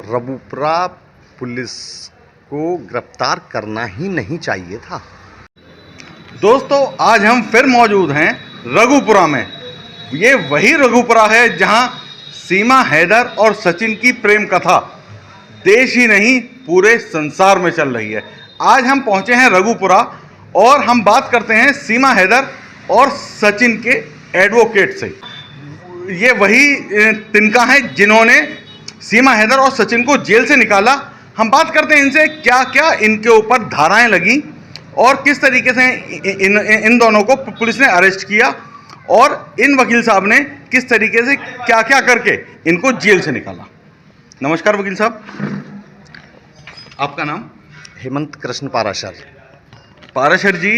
Rabupura police को गिरफ्तार करना ही नहीं चाहिए था। दोस्तों, आज हम फिर मौजूद हैं रघुपुरा में। ये वही रघुपुरा है जहां सीमा हैदर और सचिन की प्रेम कथा देश ही नहीं पूरे संसार में चल रही है। आज हम पहुंचे हैं रघुपुरा और हम बात करते हैं सीमा हैदर और सचिन के एडवोकेट से। ये वही तिनका हैं जिन्होंने सीमा हैदर और सचिन को जेल से निकाला। हम बात करते हैं इनसे क्या क्या इनके ऊपर धाराएं लगी और किस तरीके से इन दोनों को पुलिस ने अरेस्ट किया और इन वकील साहब ने किस तरीके से क्या क्या करके इनको जेल से निकाला। नमस्कार वकील साहब, आपका नाम? हेमंत कृष्ण पाराशर। पाराशर जी,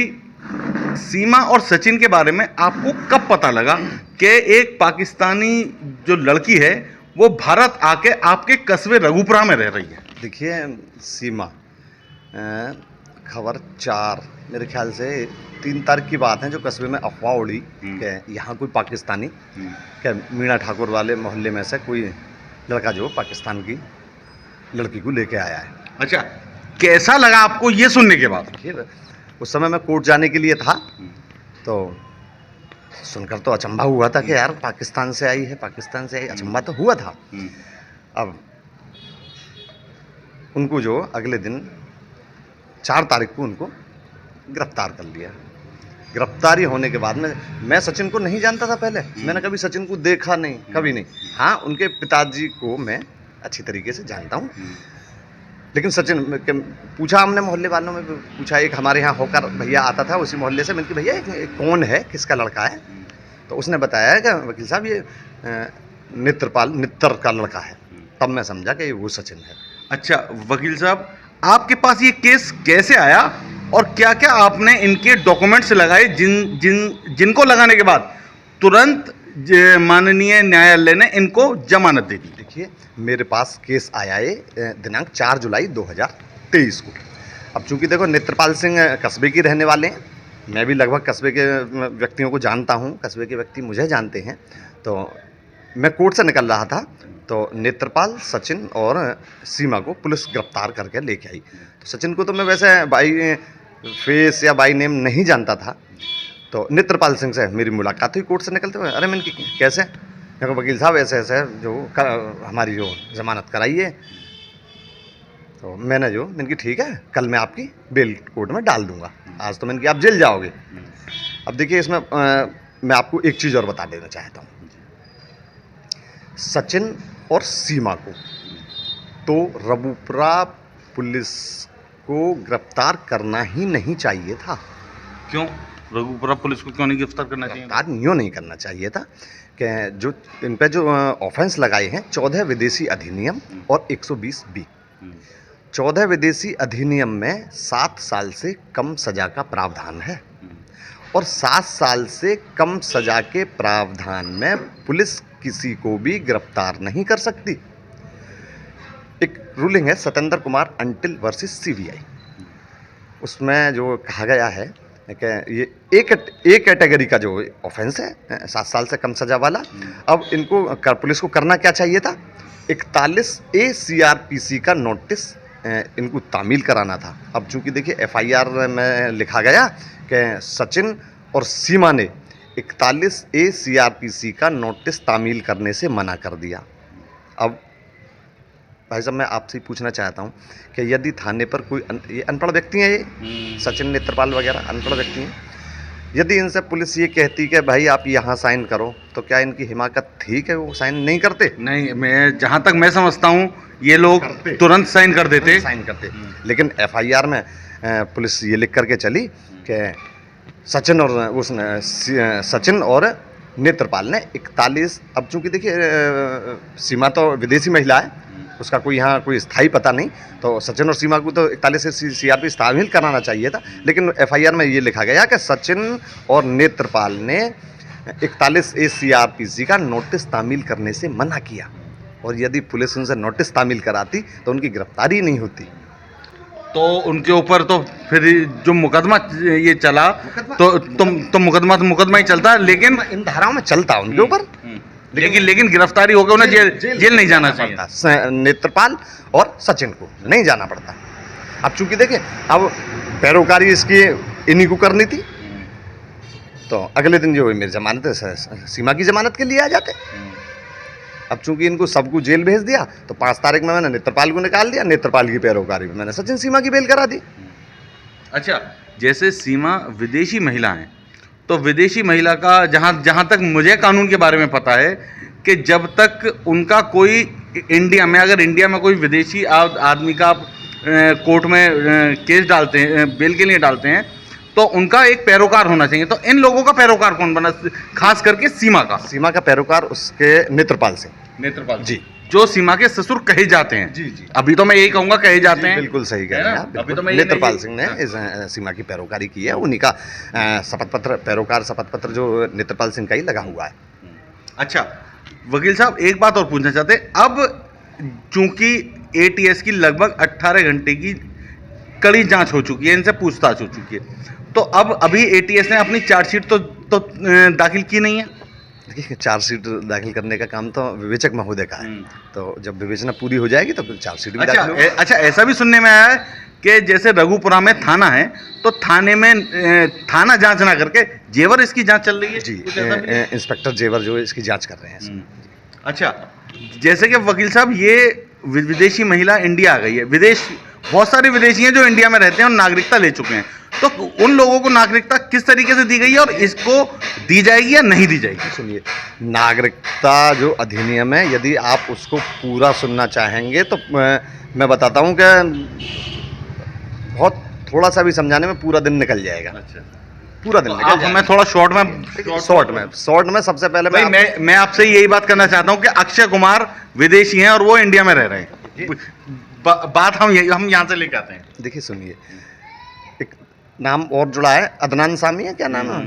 सीमा और सचिन के बारे में आपको कब पता लगा कि एक पाकिस्तानी जो लड़की है वो भारत आके आपके कस्बे रघुपुरा में रह रही है? देखिए, सीमा खबर 4 मेरे ख्याल से 3 तारीख की बात है, जो कस्बे में अफवाह उड़ी कि यहाँ कोई पाकिस्तानी क्या मीणा ठाकुर वाले मोहल्ले में से कोई लड़का जो पाकिस्तान की लड़की को लेके आया है। अच्छा, कैसा लगा आपको ये सुनने के बाद? देखिए, उस समय मैं कोर्ट जाने के लिए था तो सुनकर तो अचंभा हुआ था कि यार पाकिस्तान से आई है, पाकिस्तान से आई, अचंभा तो हुआ था। अब उनको जो अगले दिन 4 तारीख को उनको गिरफ्तार कर लिया। गिरफ्तारी होने के बाद में मैं सचिन को नहीं जानता था पहले, मैंने कभी सचिन को देखा नहीं, कभी नहीं। हाँ, उनके पिताजी को मैं अच्छी तरीके से जानता हूँ, लेकिन सचिन पूछा हमने, मोहल्ले वालों में पूछा, एक हमारे यहाँ होकर भैया आता था उसी मोहल्ले से, मैंने कहा भैया कौन है, किसका लड़का है? तो उसने बताया कि वकील साहब ये नित्र का लड़का है। तब मैं समझा कि वो सचिन है। अच्छा वकील साहब, आपके पास ये केस कैसे आया और क्या क्या आपने इनके डॉक्यूमेंट्स लगाए जिनको लगाने के बाद तुरंत माननीय न्यायालय ने इनको जमानत दे दी? देखिए, मेरे पास केस आया है दिनांक 4 जुलाई 2023 को। अब चूंकि देखो, नेत्रपाल सिंह कस्बे की रहने वाले हैं, मैं भी लगभग कस्बे के व्यक्तियों को जानता हूं, कस्बे के व्यक्ति मुझे जानते हैं। तो मैं कोर्ट से निकल रहा था तो नेत्रपाल, सचिन और सीमा को पुलिस गिरफ्तार करके लेके आई। तो सचिन को तो मैं वैसे बाई फेस या बाई नेम नहीं जानता था। तो नेत्रपाल सिंह से मेरी मुलाकात हुई कोर्ट से निकलते हुए। अरे मैंने कैसे? देखो वकील साहब, ऐसे ऐसे जो हमारी जो जमानत कराई है। तो मैंने की ठीक है, कल मैं आपकी बेल कोर्ट में डाल दूंगा, आज तो मैंने कि आप जेल जाओगे। अब देखिए, इसमें मैं आपको एक चीज़ और बता देना चाहता हूँ। सचिन और सीमा को तो रबूपुरा पुलिस को गिरफ्तार करना ही नहीं चाहिए था। क्यों रघुपुरा पुलिस को क्यों नहीं गिरफ्तार करना चाहिए? गिरफ्तार यूँ नहीं करना चाहिए था कि जो इन पे जो ऑफेंस लगाए हैं 14 विदेशी अधिनियम और 120 बी। 14 विदेशी अधिनियम में 7 साल से कम सजा का प्रावधान है और 7 साल से कम सजा के प्रावधान में पुलिस किसी को भी गिरफ्तार नहीं कर सकती। एक रूलिंग है Satyendra Kumar until versus CBI, उसमें जो कहा गया है कि ये एक कैटेगरी का जो ऑफेंस है 7 साल से कम सजा वाला। अब इनको पुलिस को करना क्या चाहिए था? 41A CRPC का नोटिस इनको तामील कराना था। अब चूंकि देखिए, FIR में लिखा गया कि सचिन और सीमा ने 41A CRPC का नोटिस तामील करने से मना कर दिया। अब भाई साहब, मैं आपसे पूछना चाहता हूँ कि यदि थाने पर कोई ये अनपढ़ व्यक्ति हैं, ये सचिन नेत्रपाल वगैरह अनपढ़ व्यक्ति हैं, यदि इनसे पुलिस ये कहती कि भाई आप यहाँ साइन करो, तो क्या इनकी हिमाकत थी कि वो साइन नहीं करते? नहीं, मैं जहाँ तक मैं समझता हूँ ये लोग तुरंत साइन कर देते। लेकिन FIR में पुलिस ये लिख करके चली कि सचिन और नेत्रपाल ने 41। अब चूंकि देखिए, सीमा तो विदेशी महिला है, उसका कोई यहाँ कोई स्थायी पता नहीं, तो सचिन और सीमा को तो 41 CRPC तामील कराना चाहिए था। लेकिन FIR में ये लिखा गया कि सचिन और नेत्रपाल ने 41A CRPC का नोटिस तामील करने से मना किया, और यदि पुलिस उनसे नोटिस तामील कराती तो उनकी गिरफ्तारी नहीं होती। तो उनके ऊपर तो फिर जो मुकदमा ये चला तो मुकदमा ही चलता, लेकिन इन धाराओं में चलता उनके ऊपर। लेकिन गिरफ्तारी होकर उन्हें जेल नहीं जाना चाहिए। नेत्रपाल और सचिन को नहीं जाना पड़ता। अब चूंकि देखिए, अब पैरोकारी इसकी इन्हीं को करनी थी, तो अगले दिन जो मेरी जमानत सीमा की जमानत के लिए आ जाते। अब चूंकि इनको सबको जेल भेज दिया, तो 5 तारीख में मैंने नेत्रपाल को निकाल दिया, नेत्रपाल की पैरोकारी में मैंने सचिन सीमा की बेल करा दी। अच्छा, जैसे सीमा विदेशी महिला है, तो विदेशी महिला का जहाँ तक मुझे कानून के बारे में पता है कि जब तक उनका कोई इंडिया में, अगर इंडिया में कोई विदेशी आदमी का कोर्ट में केस डालते हैं, बेल के लिए डालते हैं, तो उनका एक पैरोकार होना चाहिए। तो इन लोगों का पैरोकार कौन बना, खास करके सीमा का पैरोकार उसके नेत्रपाल जी, जो सीमा के ससुर कहे जाते हैं। जी। अभी तो मैं यही कहूंगा, कहे जाते हैं। बिल्कुल सही कह रहे हैं आप। अभी तो मैं नेत्रपाल सिंह ने इस सीमा की पैरोकारी की है। उन्हीं का शपथ पत्र, पैरोकार शपथ पत्र जो नेत्रपाल सिंह का ही लगा हुआ है। अच्छा वकील साहब, एक बात और पूछना चाहते हैं। अब चूंकि एटीएस की लगभग 18 घंटे की कड़ी जांच हो चुकी है, इनसे पूछताछ हो चुकी है, तो अब अभी एटीएस ने अपनी चार्जशीट तो दाखिल की नहीं है। देखिए, चार्जशीट दाखिल करने का काम तो विवेचक महोदय का है, तो जब विवेचना पूरी हो जाएगी तो फिर चार्जशीट भी दाखिल होगी। अच्छा, ऐसा भी सुनने में आया है कि जैसे रघुपुरा में थाना है, तो थाने में थाना जांच ना करके जेवर इसकी जांच चल रही है। जी, इंस्पेक्टर जेवर जो इसकी जांच कर रहे हैं। अच्छा, जैसे कि वकील साहब, ये विदेशी महिला इंडिया आ गई है, बहुत सारे विदेशी हैं जो इंडिया में रहते हैं और नागरिकता ले चुके हैं, तो उन लोगों को नागरिकता किस तरीके से दी गई है और इसको दी जाएगी या नहीं दी जाएगी? सुनिए, नागरिकता जो अधिनियम है, यदि आप उसको पूरा सुनना चाहेंगे तो मैं बताता हूं कि बहुत थोड़ा सा भी समझाने में पूरा दिन निकल जाएगा। अच्छा, पूरा दिन निकल जाएगा। मैं थोड़ा शॉर्ट में सबसे पहले मैं आपसे यही बात करना चाहता हूं कि अक्षय कुमार विदेशी हैं और वो इंडिया में रह रहे हैं। बात हम यहाँ से लेके आते हैं। देखिए सुनिए, एक नाम और जुड़ा है, अदनान सामी है, क्या नाम है,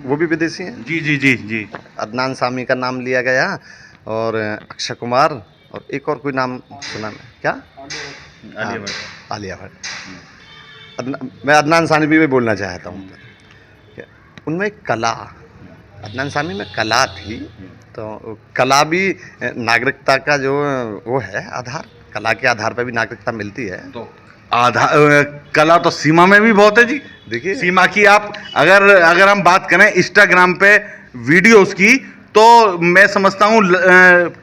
वो भी विदेशी हैं। जी जी जी जी, अदनान सामी का नाम लिया गया, और अक्षय कुमार, और एक और कोई नाम सुना है क्या, आलिया भट्ट। मैं अदनान सामी भी बोलना चाहता हूँ। उनमें कला, अदनान सामी में कला थी, तो कला भी नागरिकता का जो वो है आधार, कला के आधार पर भी नागरिकता मिलती है। तो कला तो सीमा में भी बहुत है जी। देखिए, सीमा की आप अगर हम बात करें इंस्टाग्राम पे वीडियोस की, तो मैं समझता हूँ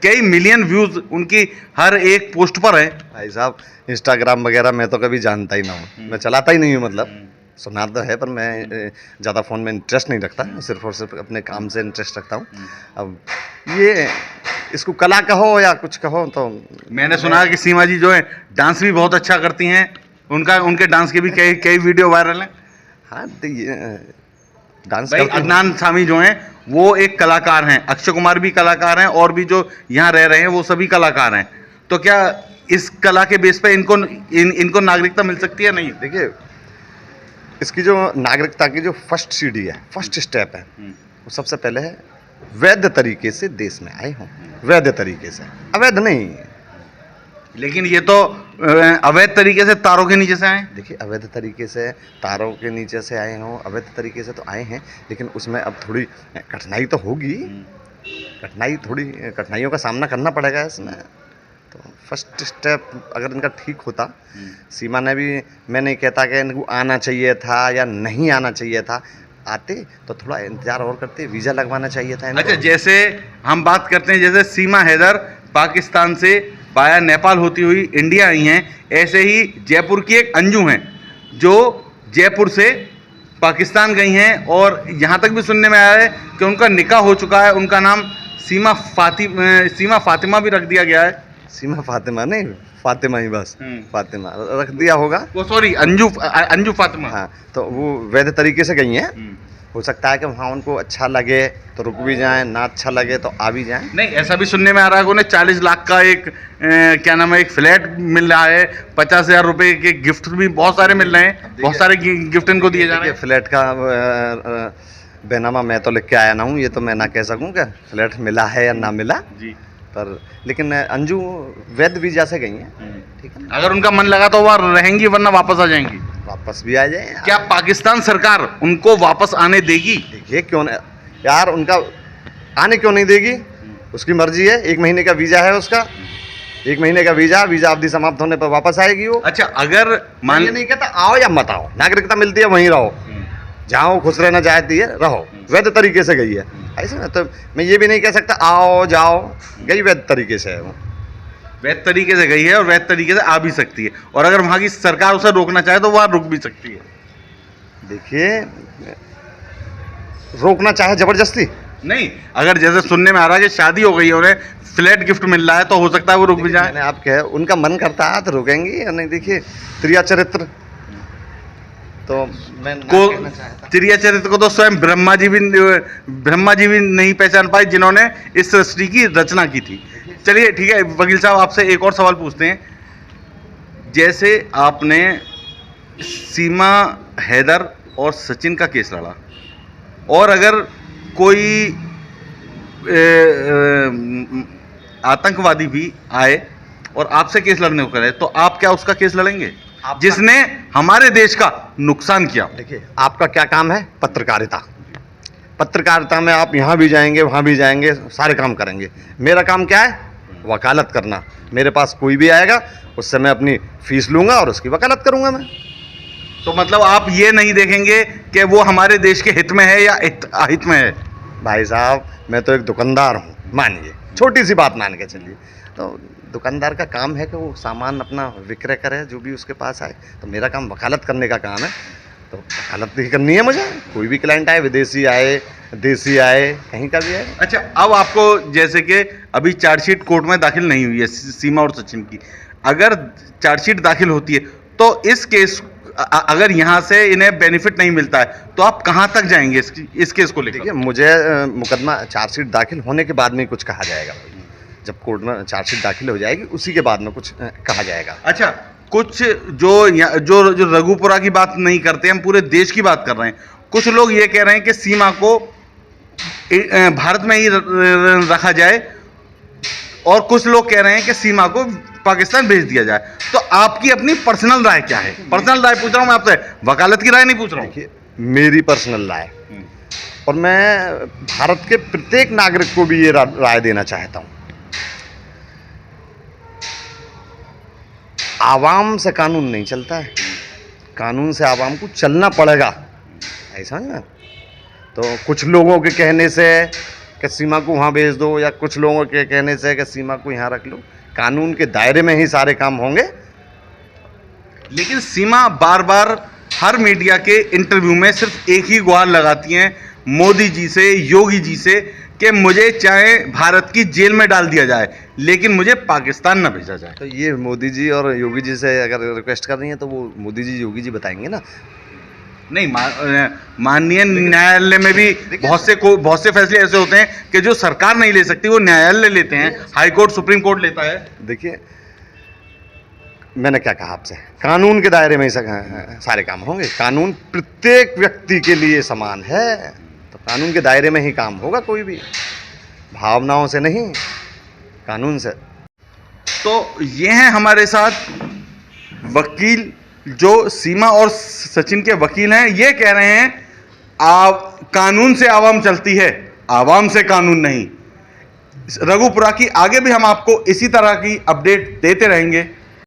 कई मिलियन व्यूज उनकी हर एक पोस्ट पर है। भाई साहब, इंस्टाग्राम वगैरह मैं तो कभी जानता ही ना हूँ, मैं चलाता ही नहीं हूँ, मतलब सुना तो है, पर मैं ज़्यादा फ़ोन में इंटरेस्ट नहीं रखता, सिर्फ और सिर्फ अपने काम से इंटरेस्ट रखता हूँ। अब ये इसको कला कहो या कुछ कहो, तो मैंने सुना है कि सीमा जी जो है डांस भी बहुत अच्छा करती हैं, उनके डांस के भी कई वीडियो वायरल हैं। हाँ, तो ये डांस अदनान सामी जो हैं वो एक कलाकार हैं, अक्षय कुमार भी कलाकार हैं, और भी जो यहाँ रह रहे हैं वो सभी कलाकार हैं। तो क्या इस कला के बेस पे इनको नागरिकता मिल सकती है? नहीं। देखिए, इसकी जो नागरिकता की जो फर्स्ट सीढ़ी है, फर्स्ट स्टेप है, वो सबसे पहले है वैध तरीके से देश में आए हों, वैध तरीके से, अवैध नहीं। लेकिन ये तो अवैध तरीके से तारों के नीचे से आए। देखिए, अवैध तरीके से तारों के नीचे से आए हों, अवैध तरीके से तो आए हैं, लेकिन उसमें अब थोड़ी कठिनाई तो होगी, कठिनाइयों का सामना करना पड़ेगा इसमें। तो फर्स्ट स्टेप अगर इनका ठीक होता, सीमा ने भी, मैं नहीं कहता कि इनको आना चाहिए था या नहीं आना चाहिए था, आते तो थोड़ा इंतजार और करते, वीज़ा लगवाना चाहिए था इनको। अच्छा, जैसे हम बात करते हैं, जैसे सीमा हैदर पाकिस्तान से वाया नेपाल होती हुई इंडिया आई हैं, ऐसे ही जयपुर की एक अंजू हैं जो जयपुर से पाकिस्तान गई हैं, और यहाँ तक भी सुनने में आया है कि उनका निकाह हो चुका है। उनका नाम सीमा फातिमा भी रख दिया गया है। सीमा फातिमा नहीं, फातिमा ही बस, फातिमा रख दिया होगा। वो सॉरी, अंजू फातिमा। हाँ, तो वो वैध तरीके से गई हैं। हो सकता है कि वहाँ उनको अच्छा लगे तो रुक भी जाएं, ना अच्छा लगे तो आ भी जाएं। नहीं, ऐसा भी सुनने में आ रहा है कि उन्हें 40 लाख का एक क्या नाम है, एक फ्लैट मिल रहा है, 50,000 रुपये के गिफ्ट भी बहुत सारे मिल रहे हैं, बहुत सारे गिफ्ट इनको दिए जा रहे हैं। फ्लैट का बैनामा मैं तो लिख के आया ना हूँ, ये तो मैं ना कह सकूँ कि फ्लैट मिला है या ना मिला जी, पर लेकिन अंजू वैध वीजा से गई हैं। ठीक है, अगर उनका मन लगा तो वह रहेंगी, वरना वापस आ जाएंगी। वापस भी आ जाए। क्या पाकिस्तान सरकार उनको वापस आने देगी? देखिए, क्यों नहीं यार, उनका आने क्यों नहीं देगी? उसकी मर्जी है, 1 महीने का वीजा है उसका, 1 महीने का वीजा अवधि समाप्त होने पर वापस आएगी वो। अच्छा, अगर मैं ये नहीं कहता आओ या मत आओ, नागरिकता मिलती है वहीं रहो, जहाँ वो खुश रहना चाहती है रहो, वैध तरीके से गई है, ऐसे ना। तो मैं ये भी नहीं कह सकता आओ जाओ, गई वैध तरीके से है वो, वैध तरीके से गई है और वैध तरीके से आ भी सकती है, और अगर वहाँ की सरकार उसे रोकना चाहे तो वहाँ रुक भी सकती है। देखिए रोकना चाहे जबरदस्ती नहीं, अगर जैसे सुनने में आ रहा है कि शादी हो गई है, उन्हें फ्लैट गिफ्ट मिल रहा है, तो हो सकता है वो रुक भी जाए। मैंने आप कहे उनका मन करता है तो रुकेंगी या नहीं। देखिए त्रिया चरित्र तो मैं ना कहना चाहता। त्रिया चरित्र को तो स्वयं ब्रह्मा जी भी नहीं पहचान पाए जिन्होंने इस सृष्टि की रचना की थी। चलिए ठीक है वकील साहब, आपसे एक और सवाल पूछते हैं। जैसे आपने सीमा हैदर और सचिन का केस लड़ा, और अगर कोई आतंकवादी भी आए और आपसे केस लड़ने को करे, तो आप क्या उसका केस लड़ेंगे जिसने हमारे देश का नुकसान किया? देखिए आपका क्या काम है, पत्रकारिता। पत्रकारिता में आप यहाँ भी जाएंगे वहाँ भी जाएंगे, सारे काम करेंगे। मेरा काम क्या है, वकालत करना। मेरे पास कोई भी आएगा उससे मैं अपनी फीस लूंगा और उसकी वकालत करूंगा मैं। तो मतलब आप ये नहीं देखेंगे कि वो हमारे देश के हित में है या अहित में है? भाई साहब मैं तो एक दुकानदार हूँ, मानिए छोटी सी बात मान के चलिए, तो दुकानदार का काम है कि वो सामान अपना विक्रय करे जो भी उसके पास आए। तो मेरा काम वकालत करने का काम है, तो वकालत ही करनी है मुझे। कोई भी क्लाइंट आए, विदेशी आए देसी आए, कहीं का भी आए। अच्छा, अब आपको जैसे कि अभी चार्जशीट कोर्ट में दाखिल नहीं हुई है सीमा और सचिन की, अगर चार्जशीट दाखिल होती है तो इस केस अगर यहाँ से इन्हें बेनिफिट नहीं मिलता है तो आप कहाँ तक जाएंगे इस केस को लेकर? देखिए मुझे मुकदमा चार्जशीट दाखिल होने के बाद में कुछ कहा जाएगा। जब कोर्ट में चार्जशीट दाखिल हो जाएगी उसी के बाद में कुछ कहा जाएगा। अच्छा, कुछ जो रघुपुरा की बात नहीं करते, हम पूरे देश की बात कर रहे हैं। कुछ लोग ये कह रहे हैं कि सीमा को भारत में ही रखा जाए, और कुछ लोग कह रहे हैं कि सीमा को पाकिस्तान भेज दिया जाए। तो आपकी अपनी पर्सनल राय क्या है? पर्सनल राय पूछ रहा हूं मैं आपसे, वकालत की राय नहीं पूछ रहा हूं। मेरी पर्सनल राय, और मैं भारत के प्रत्येक नागरिक को भी ये राय देना चाहता हूं, आवाम से कानून नहीं चलता है, कानून से आवाम को चलना पड़ेगा, ऐसा ना। तो कुछ लोगों के कहने से कि सीमा को वहाँ भेज दो, या कुछ लोगों के कहने से कि सीमा को यहाँ रख लो, कानून के दायरे में ही सारे काम होंगे। लेकिन सीमा बार बार हर मीडिया के इंटरव्यू में सिर्फ एक ही गुहार लगाती हैं मोदी जी से, योगी जी से, कि मुझे चाहे भारत की जेल में डाल दिया जाए लेकिन मुझे पाकिस्तान न भेजा जाए। तो ये मोदी जी और योगी जी से अगर रिक्वेस्ट कर रही हैं तो वो मोदी जी योगी जी बताएंगे ना। नहीं, माननीय न्यायालय में भी बहुत से फैसले ऐसे होते हैं कि जो सरकार नहीं ले सकती वो न्यायालय लेते हैं, हाई कोर्ट सुप्रीम कोर्ट लेता है। देखिए मैंने क्या कहा आपसे, कानून के दायरे में ही सारे काम होंगे। कानून प्रत्येक व्यक्ति के लिए समान है, तो कानून के दायरे में ही काम होगा, कोई भी भावनाओं से नहीं, कानून से। तो ये हैं हमारे साथ वकील जो सीमा और सचिन के वकील हैं। ये कह रहे हैं कानून से आवाम चलती है, आवाम से कानून नहीं। रघुपुरा की आगे भी हम आपको इसी तरह की अपडेट देते रहेंगे।